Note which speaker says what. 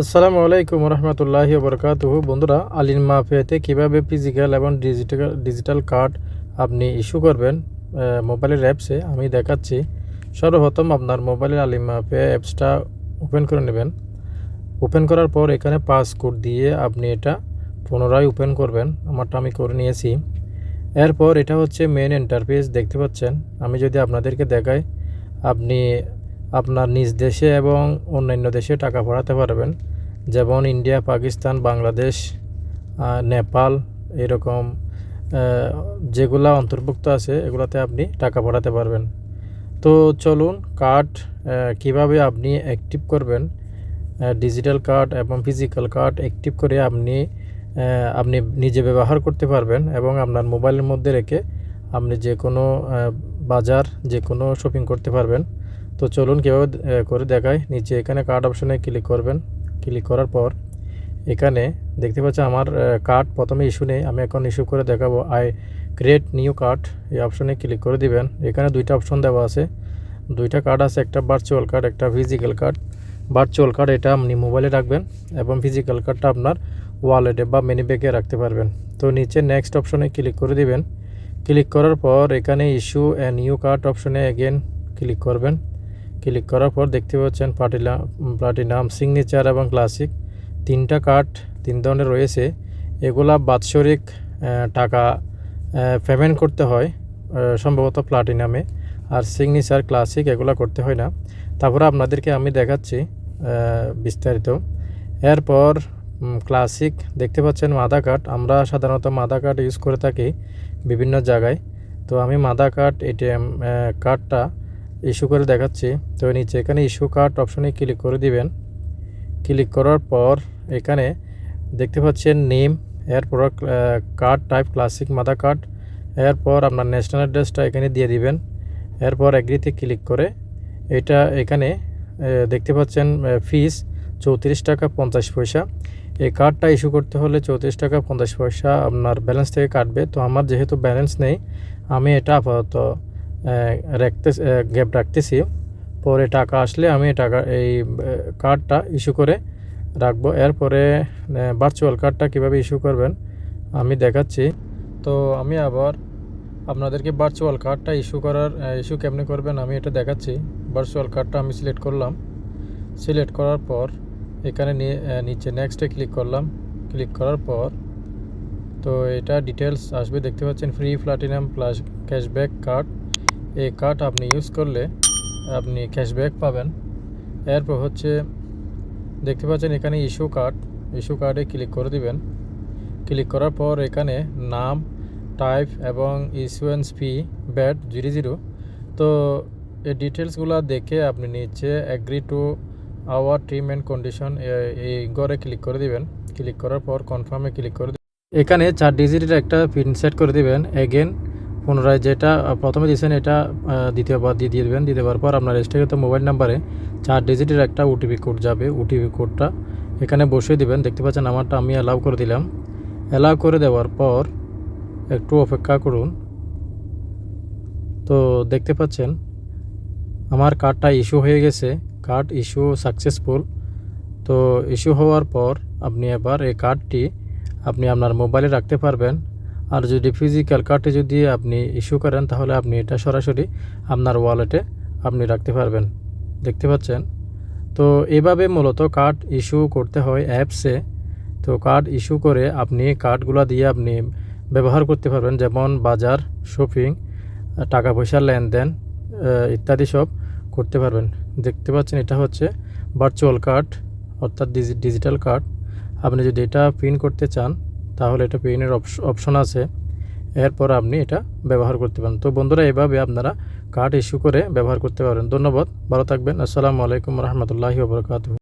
Speaker 1: আসসালামু আলাইকুম রহমতুল্লাহি বরকাতুহু। বন্ধুরা, আলিন মাফিয়াতে কীভাবে ফিজিক্যাল এবং ডিজিটাল কার্ড আপনি ইস্যু করবেন মোবাইলের অ্যাপসে আমি দেখাচ্ছি। সর্বপ্রথম আপনার মোবাইলের আলিন মাফিয়া অ্যাপসটা ওপেন করে নেবেন। ওপেন করার পর এখানে পাসকোড দিয়ে আপনি এটা পুনরায় ওপেন করবেন। আমারটা আমি করে নিয়েছি। এরপর এটা হচ্ছে মেন ইন্টারফেস, দেখতে পাচ্ছেন। আমি যদি আপনাদেরকে দেখাই, আপনি আপনার নিজ দেশে এবং অন্যান্য দেশে টাকা পাঠাতে পারবেন, যেমন ইন্ডিয়া, পাকিস্তান, বাংলাদেশ, নেপাল, এরকম যেগুলা অন্তর্ভুক্ত আছে এগুলাতে আপনি টাকা পাঠাতে পারবেন। তো চলুন কার্ড কিভাবে আপনি অ্যাক্টিভ করবেন, ডিজিটাল কার্ড এবং ফিজিক্যাল কার্ড অ্যাক্টিভ করে আপনি নিজে ব্যবহার করতে পারবেন এবং আপনার মোবাইলের মধ্যে রেখে আপনি যে কোনো বাজার, যে কোনো শপিং করতে পারবেন। তো চলুন কীভাবে করে দেখায়। নিচে এখানে কার্ড অপশনে ক্লিক করবেন। ক্লিক করার পর এখানে দেখতে পাচ্ছেন আমার কার্ড প্রথমে ইস্যু নেই, আমি এখন ইস্যু করে দেখাবো। ক্রিয়েট নিউ কার্ড এই অপশনে ক্লিক করে দিবেন। এখানে দুইটা অপশন দেওয়া আছে, দুইটা কার্ড আছে, একটা ভার্চুয়াল কার্ড, একটা ফিজিক্যাল কার্ড। ভার্চুয়াল কার্ড এটা আপনি মোবাইলে রাখবেন এবং ফিজিক্যাল কার্ডটা আপনার ওয়ালেটে বা মিনি ব্যাগে রাখতে পারবেন। তো নিচে নেক্সট অপশনে ক্লিক করে দিবেন। ক্লিক করার পর এখানে ইস্যু এ নিউ কার্ড অপশনে এগেন ক্লিক করবেন। ক্লিক করার পর দেখতে পাচ্ছেন প্লাটিনাম, সিগনেচার এবং ক্লাসিক তিনটা কার্ড তিন ধরনের রয়েছে। এগুলা বাৎসরিক টাকা পেমেন্ট করতে হয় সম্ভবত প্লাটিনামে, আর সিগনেচার, ক্লাসিক এগুলা করতে হয় না। তারপরে আপনাদেরকে আমি দেখাচ্ছি বিস্তারিত। এরপর ক্লাসিক দেখতে পাচ্ছেন মাদা কার্ড। আমরা সাধারণত মাদা কার্ড ইউজ করে থাকি বিভিন্ন জায়গায়। তো আমি মাদা কার্ড এটিএম কার্ডটা ইস্যু করে দেখাচ্ছি। তো নিচে এখানে ইস্যু কার্ড অপশনে ক্লিক করে দিবেন। ক্লিক করার পর এখানে দেখতে পাচ্ছেন নেম, এরপর কার্ড টাইপ ক্লাসিক মাদা কার্ড, এরপর আপনার ন্যাশনাল অ্যাড্রেসটা এখানে দিয়ে দিবেন। এরপর এগ্রিতে ক্লিক করে এখানে দেখতে পাচ্ছেন ফিস 34 টাকা 50 পয়সা। এই কার্ডটা ইস্যু করতে হলে 34 টাকা 50 পয়সা আপনার ব্যালেন্স থেকে কাটবে। তো আমার যেহেতু ব্যালেন্স নেই, আমি এটা আপাতত গ্যাপ রাখতেছি। পরে টাকা আসলে আমি এই কার্ডটা ইস্যু করে রাখবো। এরপরে ভার্চুয়াল কার্ডটা কীভাবে ইস্যু করবেন আমি দেখাচ্ছি। তো আমি আবার আপনাদেরকে ভার্চুয়াল কার্ডটা ইস্যু কেমনে করবেন আমি এটা দেখাচ্ছি। ভার্চুয়াল কার্ডটা আমি সিলেক্ট করলাম। সিলেক্ট করার পর এখানে নিচে নেক্সটে ক্লিক করলাম। ক্লিক করার পর তো এটা ডিটেলস আসবে, দেখতে পাচ্ছেন free platinum plus cashback card. এই কার্ড আপনি ইউজ করলে আপনি ক্যাশব্যাক পাবেন। এরপর হচ্ছে দেখতে পাচ্ছেন এখানে ইস্যু কার্ডে ক্লিক করে দিবেন। ক্লিক করার পর এখানে নাম, টাইপ এবং ইস্যুয়েন্স ফি ব্যাট 00। তো এই ডিটেলসগুলো দেখে আপনি নিচে agree to our term and condition এই ঘরে ক্লিক করে দিবেন। ক্লিক করার পর কনফার্মে ক্লিক করে এখানে 4 ডিজিটের একটা পিন সেট করে দিবেন। এগেন পুনরায় যেটা প্রথমে দিয়েছেন এটা দ্বিতীয়বার দিয়ে দেবেন। দ্বিতীয়বার পর আপনার রেজিস্টারকৃত মোবাইল নাম্বারে 4 ডিজিটের একটা ওটিপি কোড যাবে। ওটিপি কোডটা এখানে বসিয়ে দিবেন। দেখতে পাচ্ছেন আমারটা আমি অ্যালাউ করে দিলাম। অ্যালাউ করে দেওয়ার পর একটু অপেক্ষা করুন। তো দেখতে পাচ্ছেন আমার কার্ডটা ইস্যু হয়ে গেছে। Card issue successful. তো ইস্যু হওয়ার পর আপনি এবার এই কার্ডটি আপনি আপনার মোবাইলে রাখতে পারবেন। আর যদি ফিজিক্যাল কার্ডটি যদি আপনি ইস্যু করেন তাহলে আপনি এটা সরাসরি আপনার ওয়ালেটে আপনি রাখতে পারবেন। দেখতে পাচ্ছেন। তো এভাবে মূলত কার্ড ইস্যু করতে হয় অ্যাপসে। তো কার্ড ইস্যু করে আপনি কার্ডগুলো দিয়ে আপনি ব্যবহার করতে পারবেন, যেমন বাজার, শপিং, টাকা পয়সার লেনদেন ইত্যাদি সব করতে পারবেন। দেখতে পাচ্ছেন এটা হচ্ছে ভার্চুয়াল কার্ড অর্থাৎ ডিজিটাল কার্ড। আপনি যদি এটা প্রিন্ট করতে চান তাহলে এটা প্রিন্টের অপশন আছে। এরপর আপনি এটা ব্যবহার করতে পারেন। তো বন্ধুরা, এভাবে আপনারা কার্ড ইস্যু করে ব্যবহার করতে পারেন। ধন্যবাদ, ভালো থাকবেন। আসসালামু আলাইকুম রহমতুল্লাহি ওয়া বারাকাতুহু।